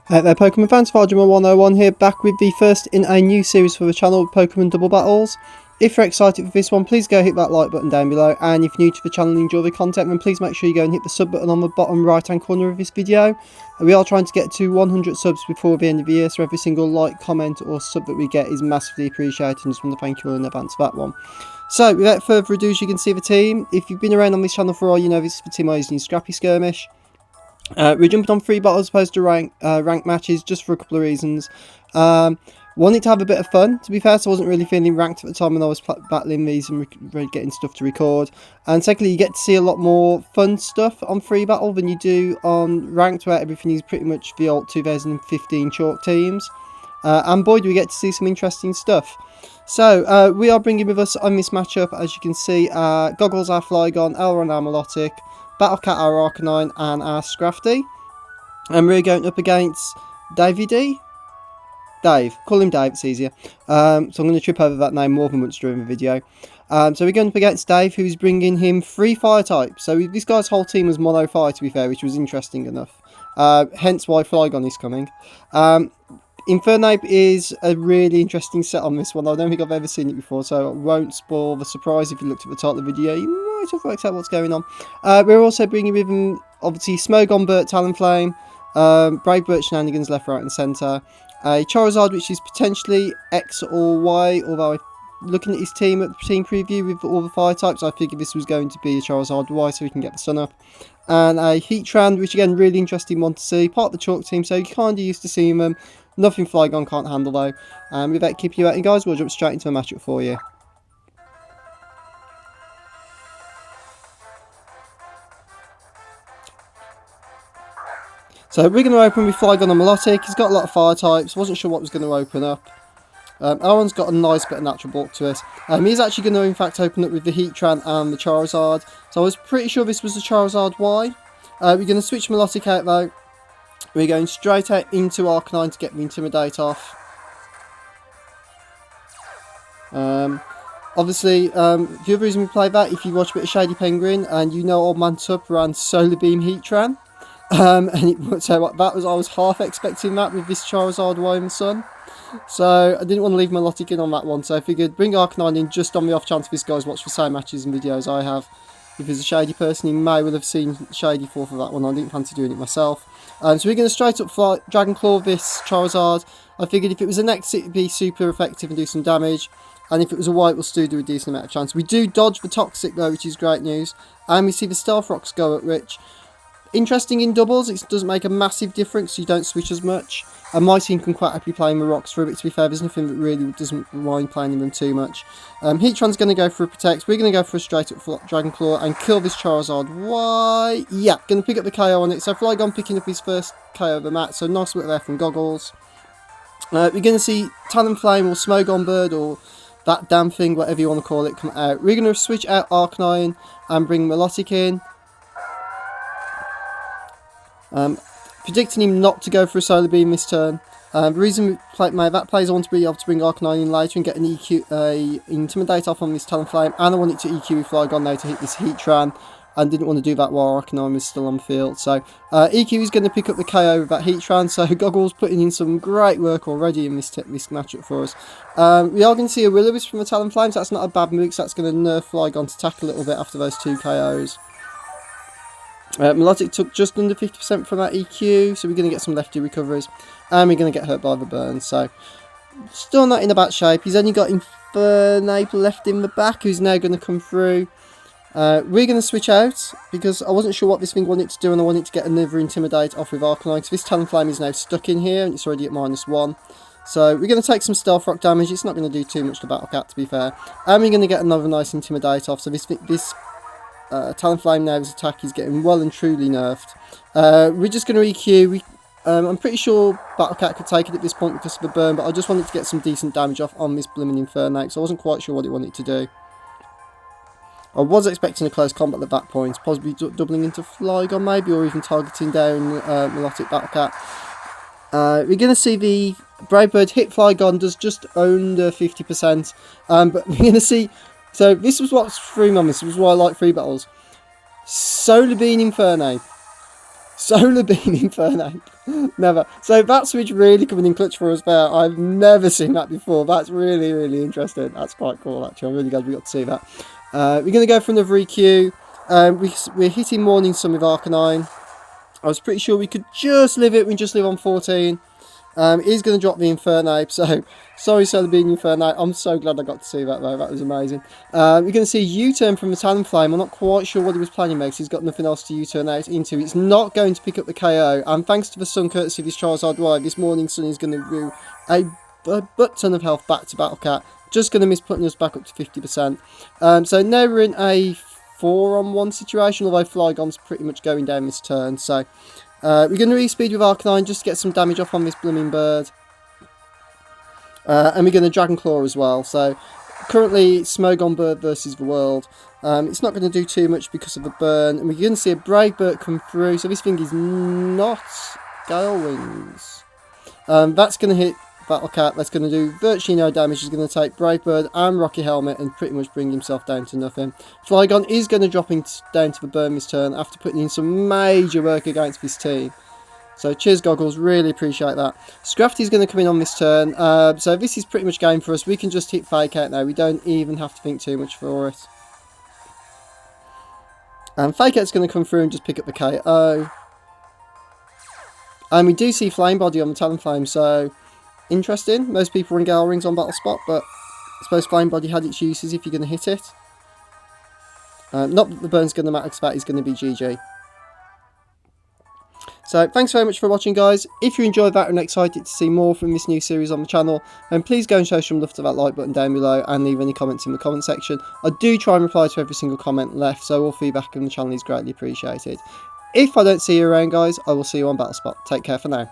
Hey there Pokemon fans, Farjima101 here, back with the first in a new series for the channel, Pokemon Double Battles. If you're excited for this one, please go hit that like button down below, and if you're new to the channel and enjoy the content, then please make sure you go and hit the sub button on the bottom right hand corner of this video. We are trying to get to 100 subs before the end of the year, so every single like, comment or sub that we get is massively appreciated, and just want to thank you all in advance for that one. So without further ado, as you can see the team. If you've been around on this channel for a while, you know this is the team I use in Scrappy Skirmish. We're jumping on free battles as opposed to ranked matches, just for a couple of reasons. Wanted to have a bit of fun, to be fair, so I wasn't really feeling ranked at the time when I was battling these and getting stuff to record. And secondly, you get to see a lot more fun stuff on free battle than you do on ranked, where everything is pretty much the old 2015 chalk teams. And boy, do we get to see some interesting stuff. So, we are bringing with us on this matchup, as you can see, Goggles our Flygon, Elrond our Melodic, Battlecat our Arcanine, and our Scrafty. And we're going up against Davey D? Dave. Call him Dave, it's easier. So I'm going to trip over that name more than once during the video. So we're going up against Dave, who's bringing him 3 fire types. So this guy's whole team was mono fire, to be fair, which was interesting enough. Hence why Flygon is coming. Infernape is a really interesting set on this one. I don't think I've ever seen it before, so I won't spoil the surprise. If you looked at the title of the video, you might have worked out what's going on. We're also bringing with him, obviously, Smogon, Burt, Talonflame, Brave Burt Shenanigans left, right and centre, a Charizard which is potentially X or Y, although looking at his team at the team preview with all the fire types, I figured this was going to be a Charizard Y so we can get the sun up. And a Heatran, which again, really interesting one to see, part of the chalk team, so you're kind of used to seeing them. Nothing Flygon can't handle though. And with that, keep you waiting, guys. We'll jump straight into the matchup for you. So we're going to open with Flygon and Melodic. He's got a lot of fire types. Wasn't sure what was going to open up. Aaron's got a nice bit of natural bulk to it. He's actually going to in fact open up with the Heatran and the Charizard. So I was pretty sure this was the Charizard Y. We're going to switch Melodic out though. We're going straight out into Arcanine to get the Intimidate off. Obviously, the other reason we play that, if you watch a bit of Shady Penguin and you know Old Man Tup ran SolarBeam Heatran. I was half expecting that with this Charizard Y in the sun. So I didn't want to leave Melodic in on that one, so I figured bring Arcanine in just on the off chance this guy's watched the same matches and videos I have. If he's a Shady person, he may well have seen Shady fall for that one. I didn't fancy doing it myself. So we're going to straight up fly Dragon Claw this Charizard. I figured if it was an X, it would be super effective and do some damage. And if it was a Y, it will still do a decent amount of chance. We do dodge the Toxic though, which is great news. And we see the Stealth Rocks go at Rich. Interesting in doubles, it doesn't make a massive difference, so you don't switch as much. And my team can quite happily play the rocks for a bit, to be fair. There's nothing that really doesn't mind playing them too much. Heatran's going to go for a Protect. We're going to go for a straight up Dragon Claw and kill this Charizard. Why? Yeah, going to pick up the KO on it. So Flygon picking up his first KO of the match. So nice bit there from Goggles. We're going to see Talonflame or Smogon Bird or that damn thing, whatever you want to call it, come out. We're going to switch out Arcanine and bring Melodic in. Predicting him not to go for a Solar Beam this turn. The reason we made that plays, I want to be able to bring Arcanine in later and get an Intimidate off on this Talonflame, and I want it to EQ with Flygon now to hit this Heatran, and didn't want to do that while Arcanine was still on the field. So EQ is going to pick up the KO with that Heatran, so Goggles putting in some great work already in this matchup for us. We are going to see a Will-O-Wisp from the Talonflame, so that's not a bad move, so that's going to nerf Flygon's attack a little bit after those 2 KOs. Melodic took just under 50% from that EQ, so we're going to get some lefty recoveries, and we're going to get hurt by the burn, so still not in a bad shape. He's only got Infernape left in the back, who's now going to come through. We're going to switch out, because I wasn't sure what this thing wanted to do, and I wanted to get another Intimidate off with Arcanine, because this Talonflame is now stuck in here, and it's already at -1. So we're going to take some Stealth Rock damage. It's not going to do too much to Battlecat, to be fair, and we're going to get another nice Intimidate off, so this Talonflame now, his attack is getting well and truly nerfed. We're just going to EQ. I'm pretty sure Battlecat could take it at this point because of the burn, but I just wanted to get some decent damage off on this blooming Infernape, so I wasn't quite sure what it wanted to do. I was expecting a close combat at that point, possibly doubling into Flygon maybe, or even targeting down Melodic Battlecat. We're going to see the Brave Bird hit Flygon, does just under 50%, but we're going to see. So this was what threw me on this. This was why I like free battles. SolarBeam Infernape. SolarBeam Infernape. Never. So that switch really coming in clutch for us there. I've never seen that before. That's really, really interesting. That's quite cool, actually. I'm really glad we got to see that. We're going to go for another EQ. We're hitting Morning Sun with Arcanine. I was pretty sure we could just live it. We just live on 14. He's going to drop the Infernape, so sorry SolarBeam Infernape. I'm so glad I got to see that though, that was amazing. We're going to see a U-turn from the Talonflame. I'm not quite sure what he was planning there because he's got nothing else to U-turn out into. It's not going to pick up the KO, and thanks to the Sun courtesy of his Charizard Y, this Morning Sun is going to do a butt ton of health back to Battle Cat. Just going to miss putting us back up to 50%. So now we're in a 4-on-1 situation, although Flygon's pretty much going down this turn, so... we're going to re-speed with Arcanine just to get some damage off on this blooming bird. And we're going to Dragon Claw as well. So, currently, Smogon Bird versus the world. It's not going to do too much because of the burn. And we're going to see a Brave Bird come through. So, this thing is not Gale Wings. That's going to hit Battle Cat. That's going to do virtually no damage. He's going to take Brave Bird and Rocky Helmet and pretty much bring himself down to nothing. Flygon is going to drop down to the burn this turn after putting in some major work against this team. So cheers Goggles, really appreciate that. Scrafty's going to come in on this turn. So this is pretty much game for us. We can just hit Fake Out now. We don't even have to think too much for it. And Fake Out's going to come through and just pick up the KO. And we do see Flame Body on the Talonflame, so... interesting. Most people run Gale Rings on Battle Spot, but I suppose Flame Body had its uses if you're going to hit it. Not that the burn's going to matter because that is going to be GG. So thanks very much for watching, guys. If you enjoyed that and excited to see more from this new series on the channel, then please go and show some love to that like button down below and leave any comments in the comment section. I do try and reply to every single comment left, so all feedback on the channel is greatly appreciated. If I don't see you around, guys, I will see you on Battle Spot. Take care for now.